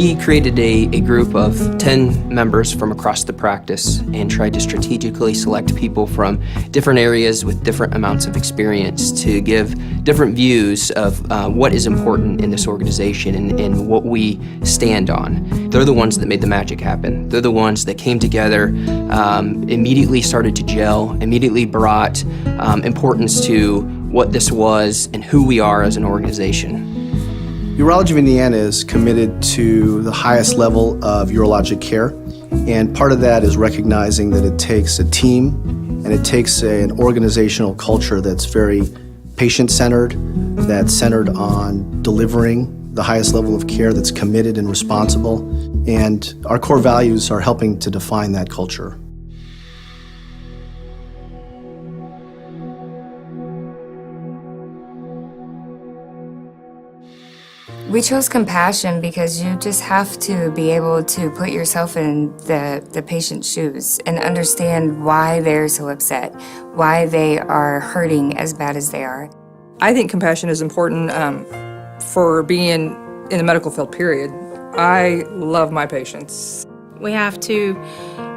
We created a group of 10 members from across the practice and tried to strategically select people from different areas with different amounts of experience to give different views of what is important in this organization and what we stand on. They're the ones that made the magic happen. They're the ones that came together, immediately started to gel, immediately brought importance to what this was and who we are as an organization. Urology of Indiana is committed to the highest level of urologic care, and part of that is recognizing that it takes a team and it takes an organizational culture that's very patient-centered, that's centered on delivering the highest level of care, that's committed and responsible, and our core values are helping to define that culture. We chose compassion because you just have to be able to put yourself in the patient's shoes and understand why they're so upset, why they are hurting as bad as they are. I think compassion is important for being in the medical field, period. I love my patients. We have to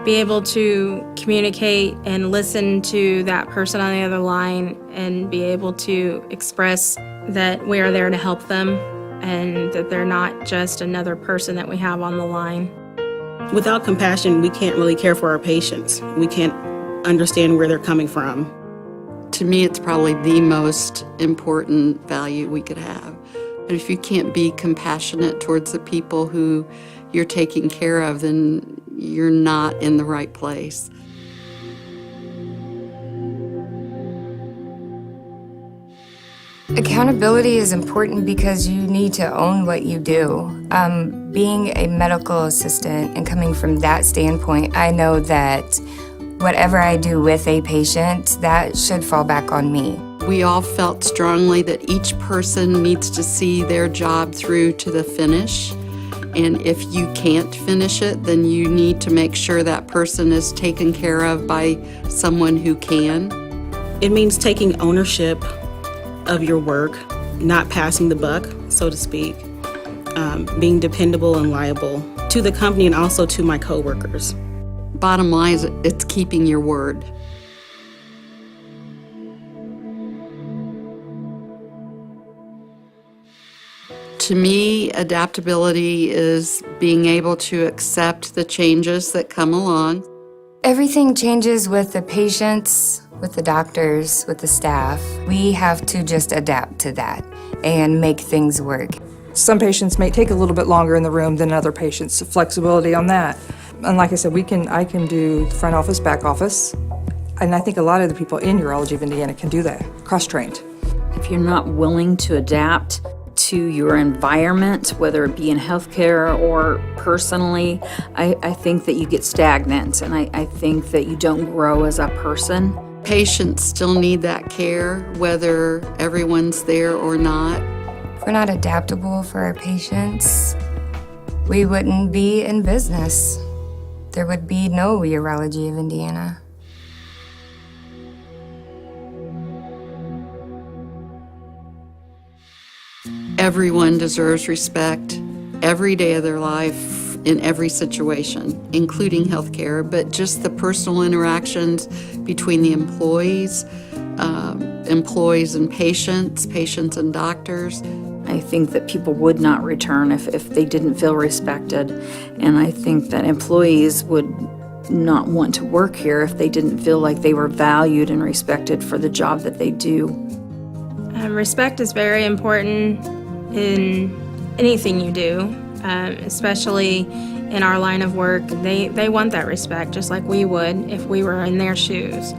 be able to communicate and listen to that person on the other line and be able to express that we are there to help them and that they're not just another person that we have on the line. Without compassion, we can't really care for our patients. We can't understand where they're coming from. To me, it's probably the most important value we could have. And if you can't be compassionate towards the people who you're taking care of, then you're not in the right place. Accountability is important because you need to own what you do. Being a medical assistant and coming from that standpoint, I know that whatever I do with a patient, that should fall back on me. We all felt strongly that each person needs to see their job through to the finish. And if you can't finish it, then you need to make sure that person is taken care of by someone who can. It means taking ownership of your work, not passing the buck, so to speak, being dependable and liable to the company and also to my coworkers. Bottom line is it's keeping your word. To me, adaptability is being able to accept the changes that come along. Everything changes with the patients, with the doctors, with the staff. We have to just adapt to that and make things work. Some patients may take a little bit longer in the room than other patients, so flexibility on that. And like I said, I can do front office, back office, and I think a lot of the people in Urology of Indiana can do that, cross-trained. If you're not willing to adapt to your environment, whether it be in healthcare or personally, I think that you get stagnant, and I think that you don't grow as a person. Patients still need that care, whether everyone's there or not. If we're not adaptable for our patients, we wouldn't be in business. There would be no Urology of Indiana. Everyone deserves respect every day of their life in every situation, including healthcare, but just the personal interactions between the employees and patients and doctors. I think that people would not return if they didn't feel respected, and I think that employees would not want to work here if they didn't feel like they were valued and respected for the job that they do. Respect is very important in anything you do, especially in our line of work. They want that respect just like we would if we were in their shoes.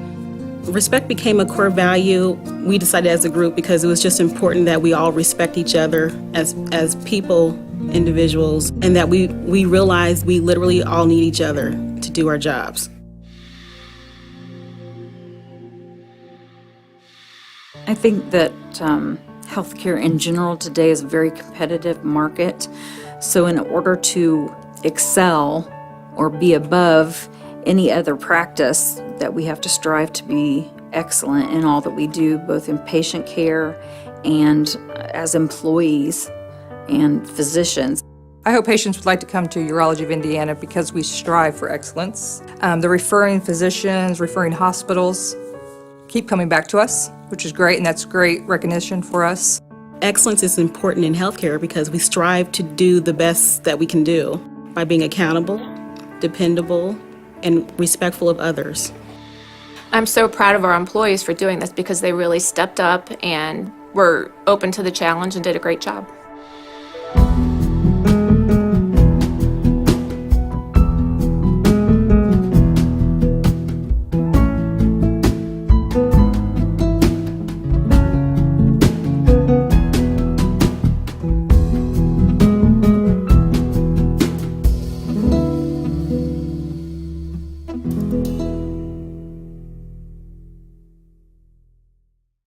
Respect became a core value, we decided as a group, because it was just important that we all respect each other as people, individuals, and that we realize we literally all need each other to do our jobs. I think that healthcare in general today is a very competitive market. So in order to excel or be above any other practice, that we have to strive to be excellent in all that we do, both in patient care and as employees and physicians. I hope patients would like to come to Urology of Indiana because we strive for excellence. The referring physicians, referring hospitals keep coming back to us, which is great, and that's great recognition for us. Excellence is important in healthcare because we strive to do the best that we can do by being accountable, dependable, and respectful of others. I'm so proud of our employees for doing this because they really stepped up and were open to the challenge and did a great job.